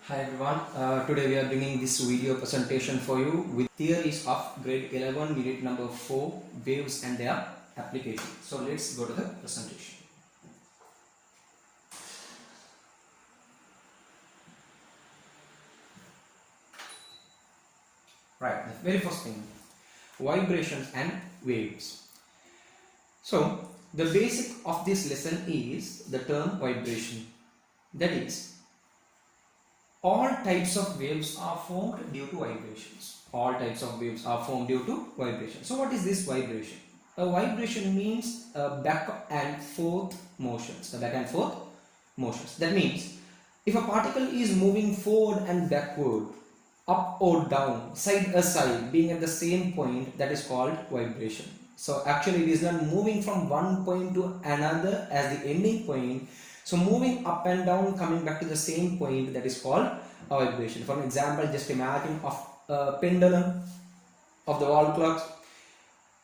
Hi everyone, today we are bringing this video presentation for you with theories of grade 11 unit number 4 waves and their application. So let's go to the presentation. Right, the very first thing, vibrations and waves. So the basic of this lesson is the term vibration. That is, all types of waves are formed due to vibrations. All types of waves are formed due to vibration. So what is this vibration? A vibration means back and forth motions. The back and forth motions. That means if a particle is moving forward and backward, up or down, side aside, being at the same point, that is called vibration. So actually it is not moving from one point to another as the ending point. So moving up and down, coming back to the same point, that is called a vibration. For example, just imagine of a pendulum of the wall clocks.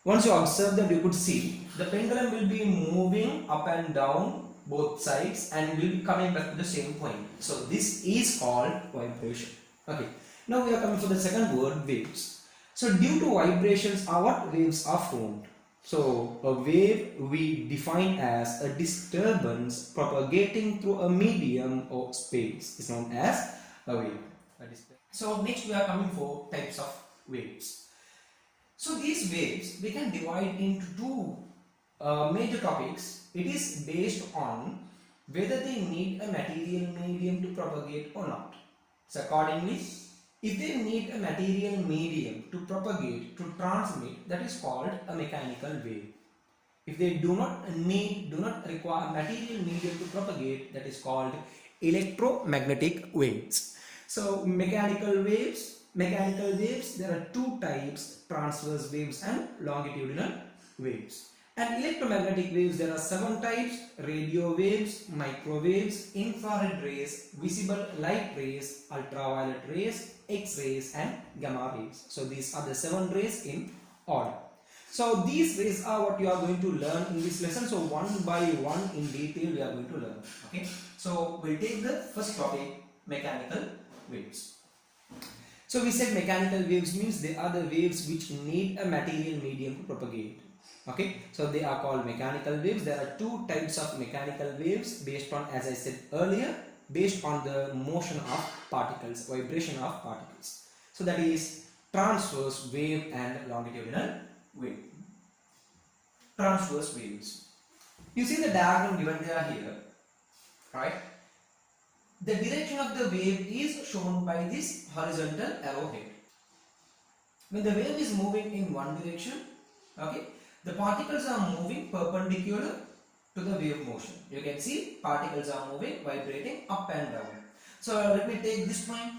Once you observe that, you could see the pendulum will be moving up and down both sides and will be coming back to the same point. So this is called vibration. Okay. Now we are coming for the second word, waves. So due to vibrations, what waves are formed? So a wave we define as a disturbance propagating through a medium or space is known as a wave. So next we are coming for types of waves. So these waves we can divide into two major topics. It is based on whether they need a material medium to propagate or not. So accordingly, if they need a material medium to propagate, to transmit, that is called a mechanical wave. If they do not require material medium to propagate, that is called electromagnetic waves. So mechanical waves, there are two types, transverse waves and longitudinal waves. And electromagnetic waves, there are 7 types: radio waves, microwaves, infrared rays, visible light rays, ultraviolet rays, X-rays and gamma rays. So these are the 7 rays in order. So these rays are what you are going to learn in this lesson. So one by one in detail we are going to learn. Okay. So we'll take the first topic, mechanical waves. So we said mechanical waves means they are the waves which need a material medium to propagate. Okay, so they are called mechanical waves. There are 2 types of mechanical waves based on, as I said earlier, based on the motion of particles, vibration of particles. So that is transverse wave and longitudinal wave. Transverse waves. You see the diagram given there here, right? The direction of the wave is shown by this horizontal arrowhead. When the wave is moving in one direction, okay, the particles are moving perpendicular to the wave motion. You can see particles are moving, vibrating up and down. So let me take this point.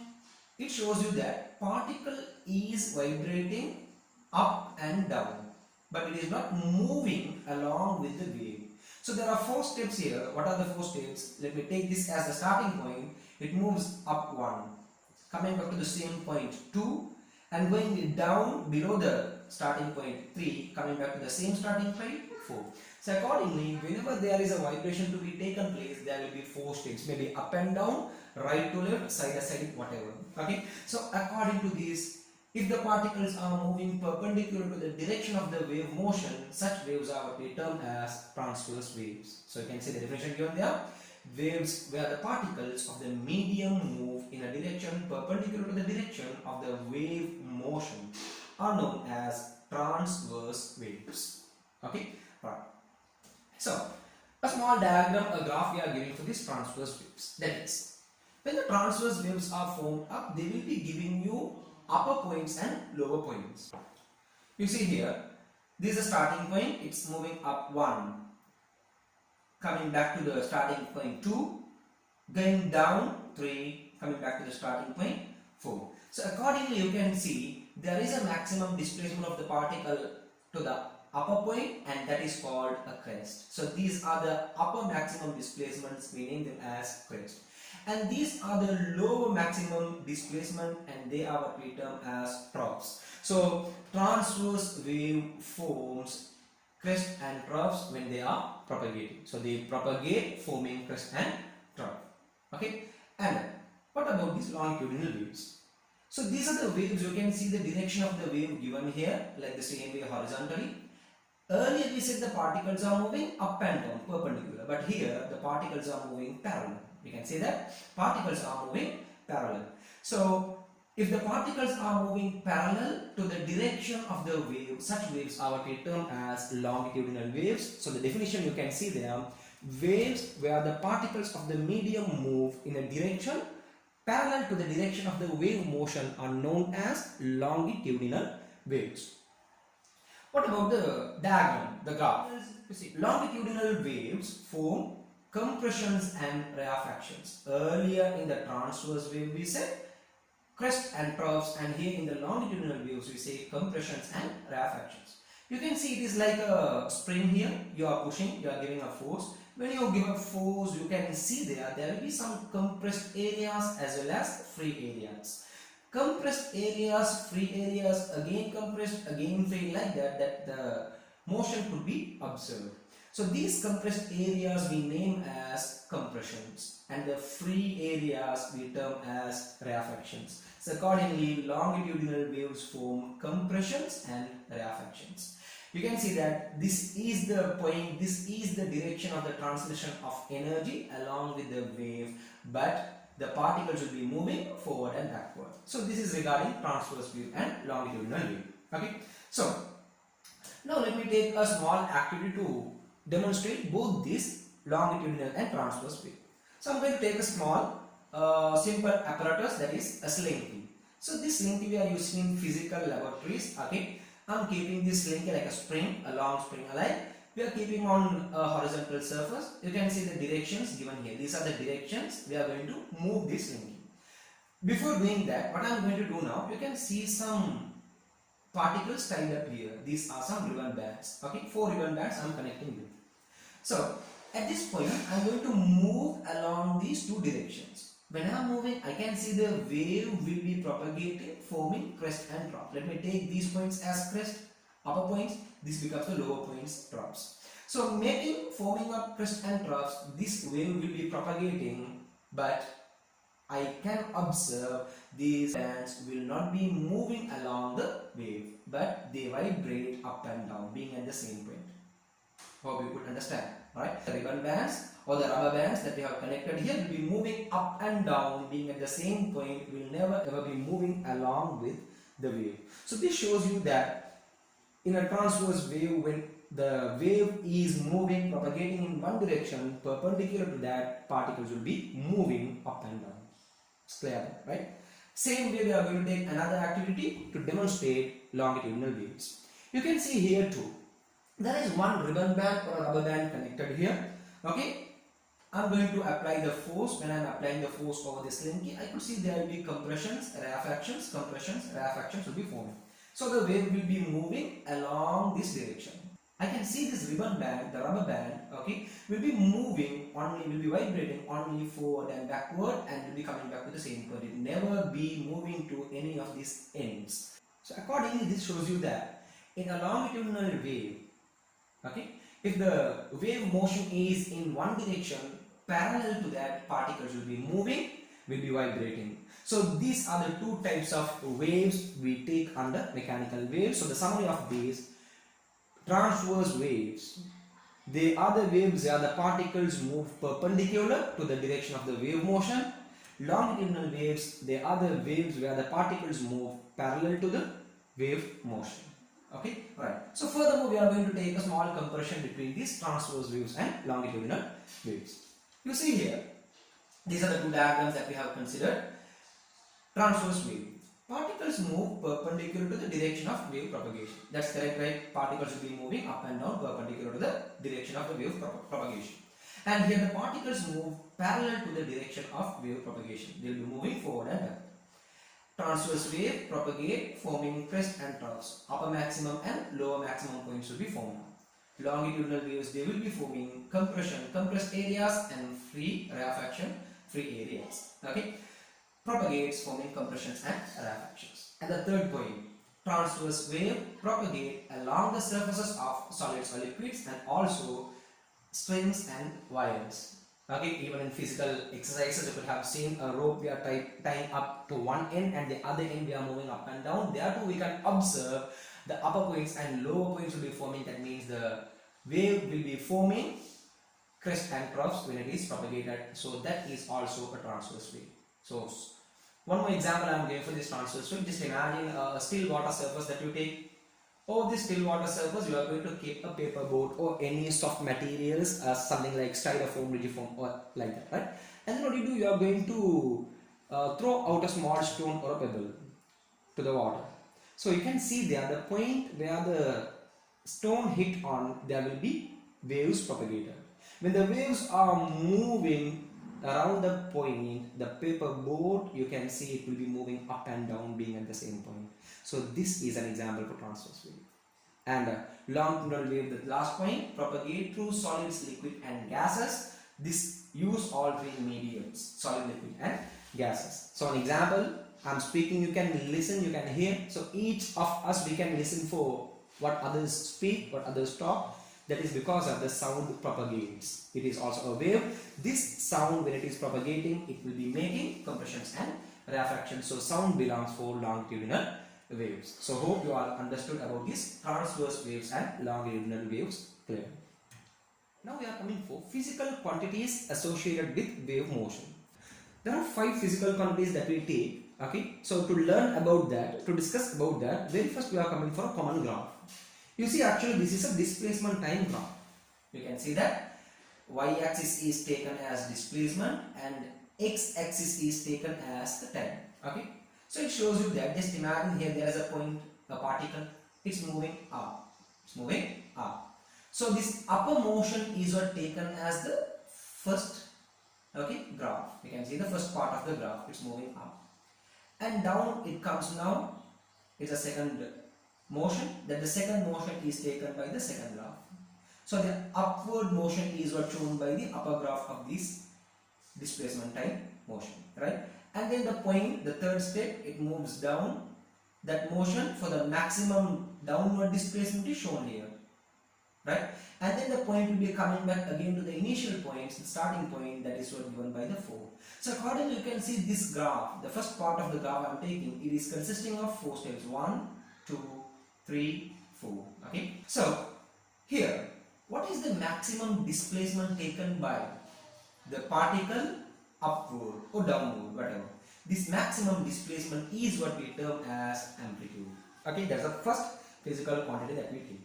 It shows you that particle is vibrating up and down, but it is not moving along with the wave. So there are 4 steps here. What are the 4 steps? Let me take this as the starting point. It moves up 1, coming back to the same point 2, and going down below the starting point 3, coming back to the same starting point 4. So accordingly, whenever there is a vibration to be taken place, there will be 4 steps, maybe up and down, right to left, side to side, whatever. Okay. So according to this, if the particles are moving perpendicular to the direction of the wave motion, such waves are what we term as transverse waves. So you can see the definition given there. Waves where the particles of the medium move in a direction perpendicular to the direction of the wave motion are known as transverse waves. Okay, right. So a small diagram, a graph we are giving for this transverse waves. That is, when the transverse waves are formed up, they will be giving you upper points and lower points. You see here, this is a starting point. It's moving up 1, coming back to the starting point 2, going down 3, coming back to the starting point 4. So accordingly, you can see there is a maximum displacement of the particle to the upper point, and that is called a crest. So these are the upper maximum displacements, we name them as crest. And these are the lower maximum displacement, and they are what we term as troughs. So transverse wave forms crest and troughs when they are propagating. So they propagate forming crest and trough. Okay, and What about these longitudinal waves? So these are the waves. You can see the direction of the wave given here, like the same way horizontally. Earlier we said the particles are moving up and down, perpendicular, but here the particles are moving parallel. We can say that particles are moving parallel. So if the particles are moving parallel to the direction of the wave, such waves are what we term as longitudinal waves. So the definition you can see there, waves where the particles of the medium move in a direction parallel to the direction of the wave motion are known as longitudinal waves. What about the diagram, the graph? You see, longitudinal waves form compressions and rarefactions. Earlier in the transverse wave we said crest and troughs, and here in the longitudinal waves we say compressions and rarefactions. You can see it is like a spring here. You are pushing, you are giving a force. When you give a force, you can see there will be some compressed areas as well as free areas. Compressed areas, free areas, again compressed, again free, like that the motion could be observed. So these compressed areas we name as compressions, and the free areas we term as rarefactions. So accordingly, longitudinal waves form compressions and rarefactions. You can see that this is the point, this is the direction of the transmission of energy along with the wave, but the particles will be moving forward and backward. So this is regarding transverse wave and longitudinal wave. Okay. So now let me take a small activity to demonstrate both this longitudinal and transverse wave. So I'm going to take a small simple apparatus, that is a slinky. So this slinky we are using in physical laboratories. Okay. I'm keeping this slinky like a spring, a long spring alike. We are keeping on a horizontal surface. You can see the directions given here. These are the directions we are going to move this slinky. Before doing that, what I am going to do now, you can see some particles tied up here. These are some ribbon bands. Okay, 4 ribbon bands I am connecting with. So at this point, I am going to move along these 2 directions. When I am moving, I can see the wave will be propagating, forming crest and trough. Let me take these points as crest, upper points. This becomes the lower points, troughs. So forming up crest and troughs, this wave will be propagating, but I can observe these bands will not be moving along the wave, but they vibrate up and down, being at the same point. Hope you could understand, right? The ribbon bands or the rubber bands that we have connected here will be moving up and down, being at the same point, will never ever be moving along with the wave. So this shows you that in a transverse wave, when the wave is moving, propagating in one direction, perpendicular to that, particles will be moving up and down. It's clear, right? Same way we are going to take another activity to demonstrate longitudinal waves. You can see here too, there is one ribbon band or a rubber band connected here. Okay, I'm going to apply the force. When I'm applying the force over the slinky, I could see there will be compressions, rarefactions, compressions, rarefactions will be forming. So the wave will be moving along this direction. I can see this ribbon band, the rubber band, okay, will be moving only, will be vibrating only forward and backward, and will be coming back to the same point. It will never be moving to any of these ends. So accordingly, this shows you that in a longitudinal wave, okay, if the wave motion is in one direction, parallel to that, particles will be moving, will be vibrating. So these are the 2 types of waves we take under mechanical waves. So the summary of these: transverse waves, they are the waves where the particles move perpendicular to the direction of the wave motion. Longitudinal waves, they are the waves where the particles move parallel to the wave motion. Okay, right. So furthermore, we are going to take a small comparison between these transverse waves and longitudinal waves. You see here, these are the 2 diagrams that we have considered. Transverse wave. Particles move perpendicular to the direction of wave propagation. That's correct, right? Particles will be moving up and down perpendicular to the direction of the wave propagation. And here the particles move parallel to the direction of wave propagation. They will be moving forward and back. Transverse wave propagate, forming crest and troughs. Upper maximum and lower maximum points will be formed. Longitudinal waves, they will be forming compression, compressed areas, and free rarefaction, free areas. Okay, propagates, forming compressions and rarefactions. And the third point, transverse wave propagate along the surfaces of solids or liquids, and also strings and wires. Okay, even in physical exercises, you could have seen a rope we are tying up to one end and the other end we are moving up and down. There too we can observe the upper points and lower points will be forming. That means the wave will be forming crest and troughs when it is propagated. So that is also a transverse wave. So one more example I am giving for this transverse wave. Just imagine a still water surface that you take. Over this still water surface, you are going to keep a paper board or any soft materials, something like styrofoam, rigifoam, or like that, right? And then what you do, you are going to throw out a small stone or a pebble to the water. So you can see there the point where the stone hit on, there will be waves propagated. When the waves are moving around the point, the paper board, you can see it will be moving up and down, being at the same point. So this is an example for transverse wave. And longitudinal wave, the last point, propagate through solids, liquid and gases. This use all three mediums, solid, liquid and gases. So an example, I'm speaking, you can listen, you can hear. So each of us, we can listen for what others speak, what others talk. That is because of the sound propagates. It is also a wave. This sound, when it is propagating, it will be making compressions and refractions. So sound belongs for longitudinal waves. So hope you all understood about these transverse waves and longitudinal waves clearly. Now we are coming for physical quantities associated with wave motion. There are 5 physical quantities that we take. Okay, so to learn about that, to discuss about that, very first we are coming for a common graph. You see, actually this is a displacement time graph. You can see that y-axis is taken as displacement and x-axis is taken as the time. Okay, so it shows you that, just imagine here there is a point, a particle, it's moving up, it's moving up. So this upper motion is what taken as the first, okay, graph. You can see the first part of the graph, it's moving up, and down it comes now. It's a second motion, that the second motion is taken by the second graph. So the upward motion is what shown by the upper graph of this displacement time motion, right? And then the point, the third step, it moves down. That motion for the maximum downward displacement is shown here, right? And then the point will be coming back again to the initial points, the starting point, that is what given by the 4. So accordingly you can see this graph, the first part of the graph I am taking, it is consisting of 4 steps, 1, 2, 3, 4. Okay. So here, what is the maximum displacement taken by the particle upward or downward, whatever? This maximum displacement is what we term as amplitude. Okay, that's the first physical quantity that we take,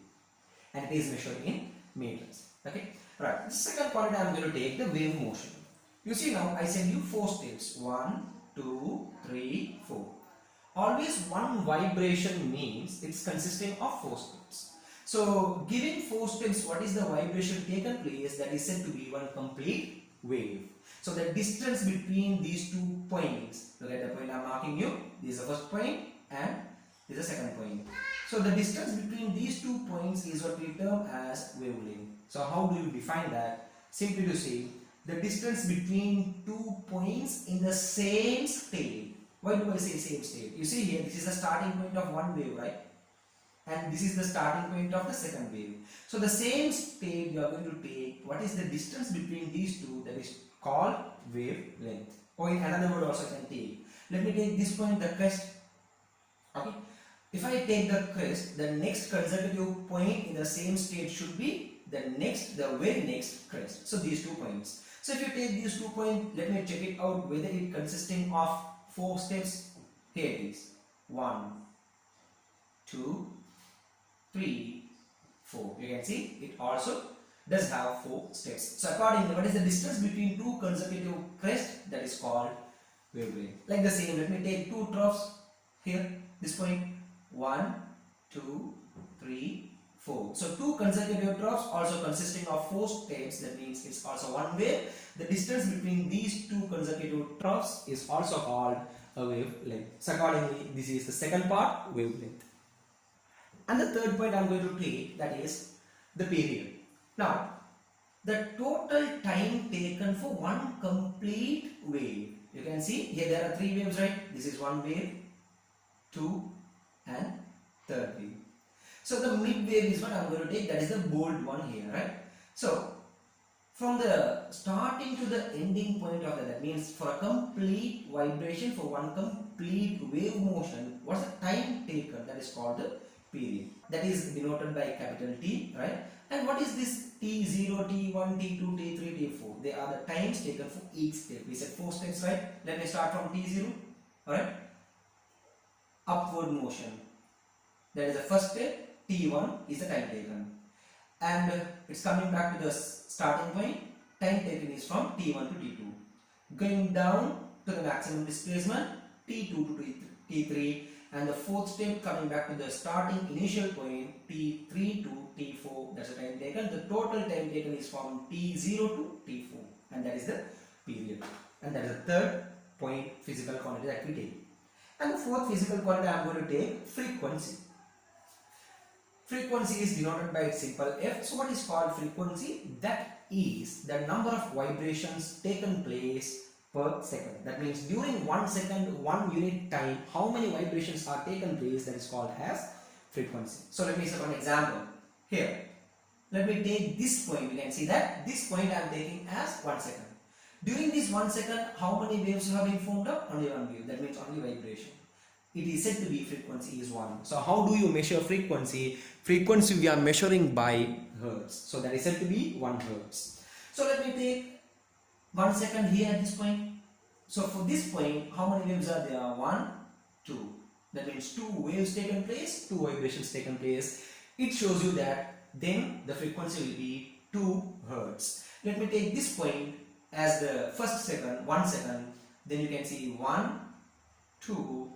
and it is measured in meters. Okay, right. The second quantity I am going to take, the wave motion. You see now I send you 4 steps, 1, 2, 3, 4. Always one vibration means it's consisting of 4 steps. So giving 4 steps, what is the vibration taken place, that is said to be one complete wave. So the distance between these 2 points, look at the point I am marking you, this is the first point and this is the second point. So the distance between these 2 points is what we term as wavelength. So how do you define that? Simply to say the distance between 2 points in the same state. Why do I say same state? You see here, this is the starting point of one wave, right? And this is the starting point of the second wave. So the same state you are going to take, what is the distance between these two, that is called wavelength. Or in another word also I can take. Let me take this point, the crest. Okay. If I take the crest, the next consecutive point in the same state should be the very next crest. So these 2 points. So if you take these 2 points, let me check it out whether it consisting of 4 steps. Here it is. 1, 2, 3, 4. You can see it also does have 4 steps. So accordingly, what is the distance between 2 consecutive crests? That is called wavelength. Like the same, let me take 2 troughs here, this point. 1, 2, 3, 4. So 2 consecutive troughs also consisting of 4 steps. That means it's also one wave. The distance between these 2 consecutive troughs is also called a wavelength. So accordingly, this is the second part, wavelength. And the third point I am going to take, that is the period. Now, the total time taken for one complete wave. You can see here there are 3 waves, right? This is one wave, 2 and third wave. So the mid wave is what I am going to take, that is the bold one here, right? So from the starting to the ending point of that means for a complete vibration, for one complete wave motion, what's the time taken? That is called the period. That is denoted by capital T, right? And what is this T0, T1, T2, T3, T4? They are the times taken for each step. We said 4 steps, right? Let me start from T0, alright? Upward motion. That is the first step. T1 is the time taken. And it's coming back to the starting point. Time taken is from T1 to T2. Going down to the maximum displacement, T2 to T3. And the fourth step coming back to the starting initial point, T3 to T4. That's the time taken. The total time taken is from T0 to T4. And that is the period. And that is the third point physical quantity that we take. And the fourth physical quantity I am going to take frequency. Frequency is denoted by its simple F. So what is called frequency? That is the number of vibrations taken place per second. That means during 1 second, 1 unit time, how many vibrations are taken place, that is called as frequency. So let me say one example. Here, let me take this point. You can see that this point I am taking as 1 second. During this 1 second, how many waves have been formed up? Only one wave. That means only vibration. It is said to be frequency is 1. So how do you measure frequency? Frequency we are measuring by hertz. So that is said to be 1 hertz. So let me take 1 second here at this point. So for this point, how many waves are there? 1, 2. That means 2 waves taken place, 2 vibrations taken place. It shows you that then the frequency will be 2 hertz. Let me take this point as the first second, 1 second. Then you can see 1, 2,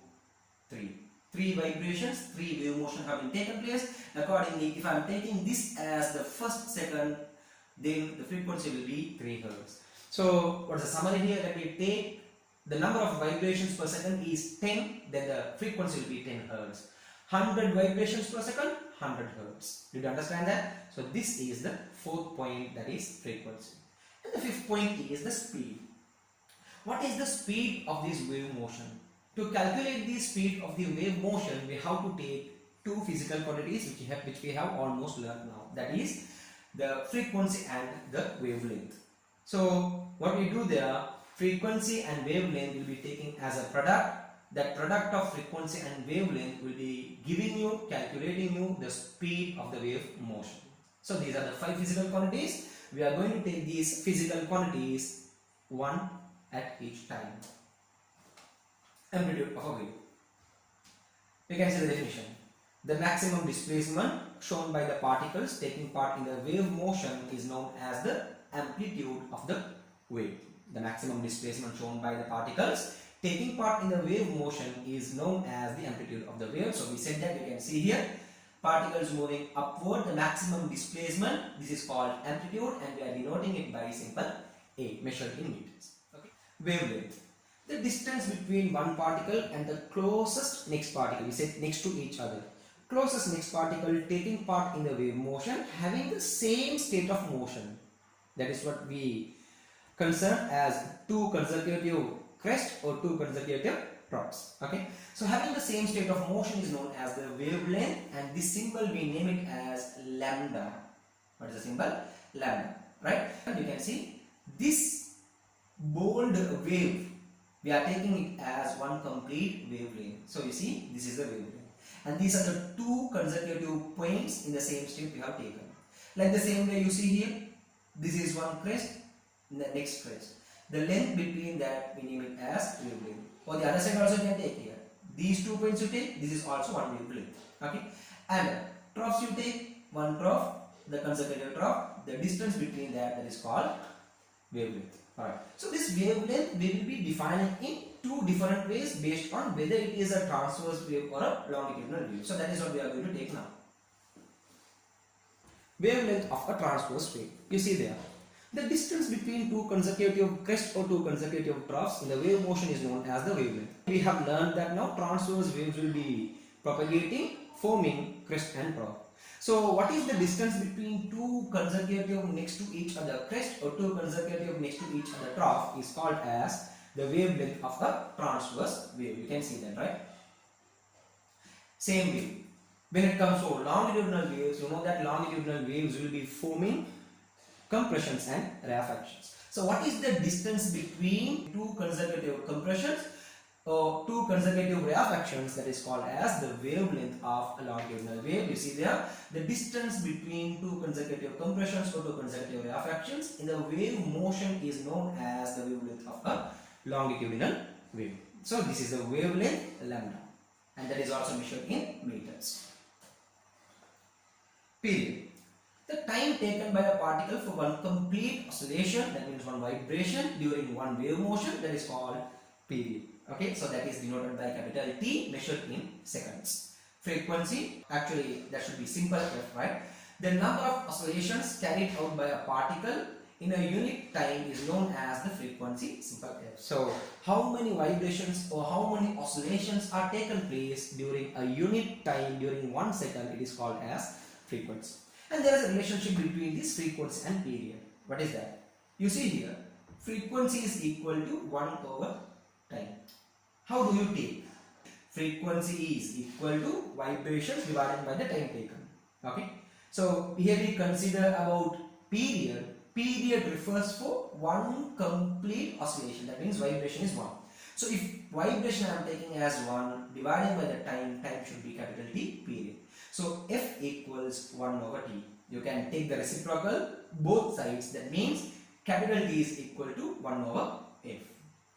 3. 3 vibrations, 3 wave motion have been taken place. Accordingly, if I am taking this as the first second, then the frequency will be 3 hertz. So what's the summary here? Let me take the number of vibrations per second is 10, then the frequency will be 10 hertz. 100 vibrations per second, 100 hertz. Did you understand that? So this is the fourth point, that is frequency. And the fifth point is the speed. What is the speed of this wave motion? To calculate the speed of the wave motion, we have to take 2 physical quantities which we have almost learned now. That is the frequency and the wavelength. So what we do there, frequency and wavelength will be taken as a product. That product of frequency and wavelength will be giving you, calculating you the speed of the wave motion. So these are the 5 physical quantities. We are going to take these physical quantities one at each time. Amplitude of a wave. We can see the definition. The maximum displacement shown by the particles taking part in the wave motion is known as the amplitude of the wave. The maximum displacement shown by the particles taking part in the wave motion is known as the amplitude of the wave. So we said that, you can see here, particles moving upward, the maximum displacement, this is called amplitude, and we are denoting it by simple A, measured in meters. Okay. Wavelength. The distance between one particle and the closest next particle, we said next to each other. Closest next particle taking part in the wave motion having the same state of motion. That is what we concern as 2 consecutive crests or 2 consecutive troughs. Okay. So having the same state of motion is known as the wavelength, and this symbol we name it as lambda. What is the symbol? Lambda. Right? And you can see this bold wave, we are taking it as one complete wavelength. So you see, this is the wavelength. And these are the 2 consecutive points in the same step we have taken. Like the same way you see here, this is one crest, the next crest. The length between that we name it as wavelength. Or the other side also you can take here. These 2 points you take, this is also one wavelength. Okay. And troughs you take, one trough, the consecutive trough, the distance between that is called wavelength. Alright. So this wavelength we will be defining in 2 different ways based on whether it is a transverse wave or a longitudinal wave. So that is what we are going to take now. Wavelength of a transverse wave. You see there. The distance between 2 consecutive crests or 2 consecutive troughs in the wave motion is known as the wavelength. We have learned that now transverse waves will be propagating, forming crest and trough. So what is the distance between 2 consecutive next to each other crest or 2 consecutive next to each other trough is called as the wavelength of a transverse wave. You can see that, right? Same way. When it comes to longitudinal waves, you know that longitudinal waves will be forming compressions and rarefactions. So what is the distance between two consecutive compressions or two consecutive rarefactions? That is called as the wavelength of a longitudinal wave. You see there, the distance between two consecutive compressions or two consecutive rarefactions in the wave motion is known as the wavelength of a longitudinal wave. So this is the wavelength lambda, and that is also measured in meters. Period. The time taken by a particle for one complete oscillation, that means one vibration during one wave motion, that is called period. Okay, so that is denoted by capital T, measured in seconds. Frequency, actually that should be simple F, right? The number of oscillations carried out by a particle in a unit time is known as the frequency, simple F. So how many vibrations or how many oscillations are taken place during a unit time during 1 second, it is called as frequency. And there is a relationship between this frequency and period. What is that? You see here, frequency is equal to 1 over time. How do you take? Frequency is equal to vibrations divided by the time taken. Okay. So here we consider about period. Period refers for one complete oscillation. That means vibration is 1. So if vibration I am taking as 1 divided by the time, time should be capital T, period. So F equals 1 over T. You can take the reciprocal both sides. That means capital T is equal to 1 over F.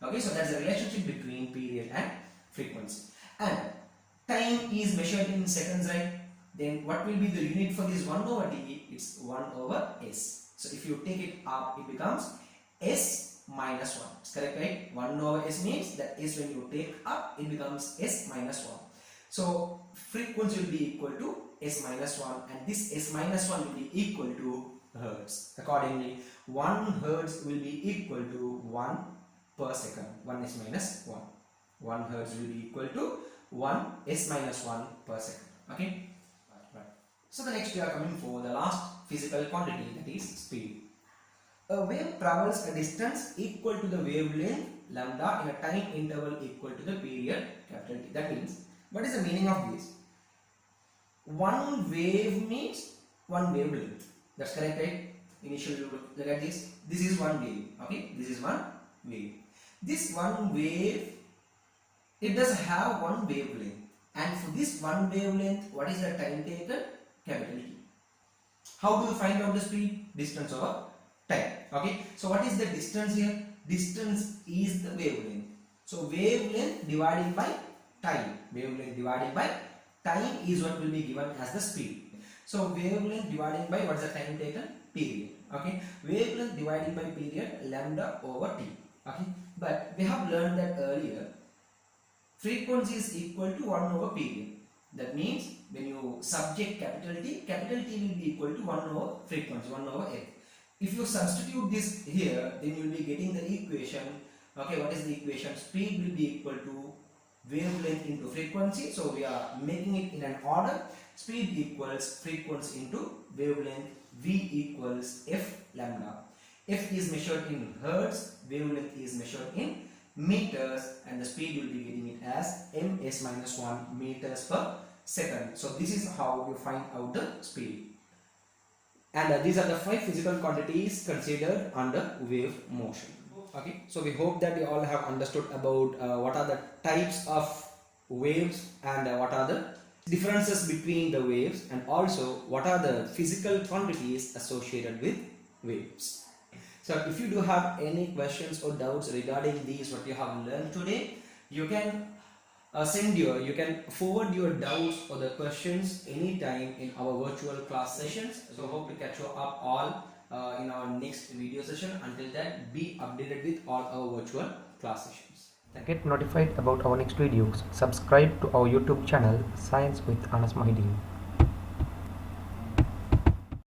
Okay, so that's the relationship between period and frequency. And time is measured in seconds, right? Then what will be the unit for this 1 over T? It's 1 over S. So if you take it up, it becomes S minus 1. It's correct, right? 1 over S means that S, when you take up, it becomes S minus 1. So frequency will be equal to S minus 1, and this S minus 1 will be equal to Hertz. Accordingly, 1 Hertz will be equal to 1 per second. 1 S minus 1. 1 Hertz will be equal to 1 S minus 1 per second. Okay? Right. So the next we are coming for the last physical quantity, that is speed. A wave travels a distance equal to the wavelength lambda in a time interval equal to the period capital T. That means, what is the meaning of this? One wave means one wavelength. That's correct, right? Initially look at this. This is one wave. Okay, this is one wave. This one wave, it does have one wavelength. And for this one wavelength, what is the time taken? Capital T. How do you find out the speed? Distance over time. Okay. So what is the distance here? Distance is the wavelength. So wavelength divided by time. Wavelength divided by time is what will be given as the speed. So wavelength divided by what is the time taken? Period. Okay. Wavelength divided by period, lambda over T. Okay. But we have learned that earlier. Frequency is equal to 1 over period. That means when you subject capital T will be equal to 1 over frequency, 1 over F. If you substitute this here, then you will be getting the equation. Okay, what is the equation? Speed will be equal to wavelength into frequency. So we are making it in an order. Speed equals frequency into wavelength. V equals F lambda. F is measured in hertz, wavelength is measured in meters, and the speed you will be getting it as ms minus 1 meters per second. So this is how you find out the speed. And these are the 5 physical quantities considered under wave motion. Okay, so we hope that you all have understood about what are the types of waves and what are the differences between the waves, and also what are the physical quantities associated with waves. So if you do have any questions or doubts regarding these what you have learned today, you can you can forward your doubts or the questions anytime in our virtual class sessions. So hope to catch you up all in our next video session. Until then, be updated with all our virtual class sessions. Get notified about our next videos. Subscribe to our YouTube channel Science with Anas Mohideen.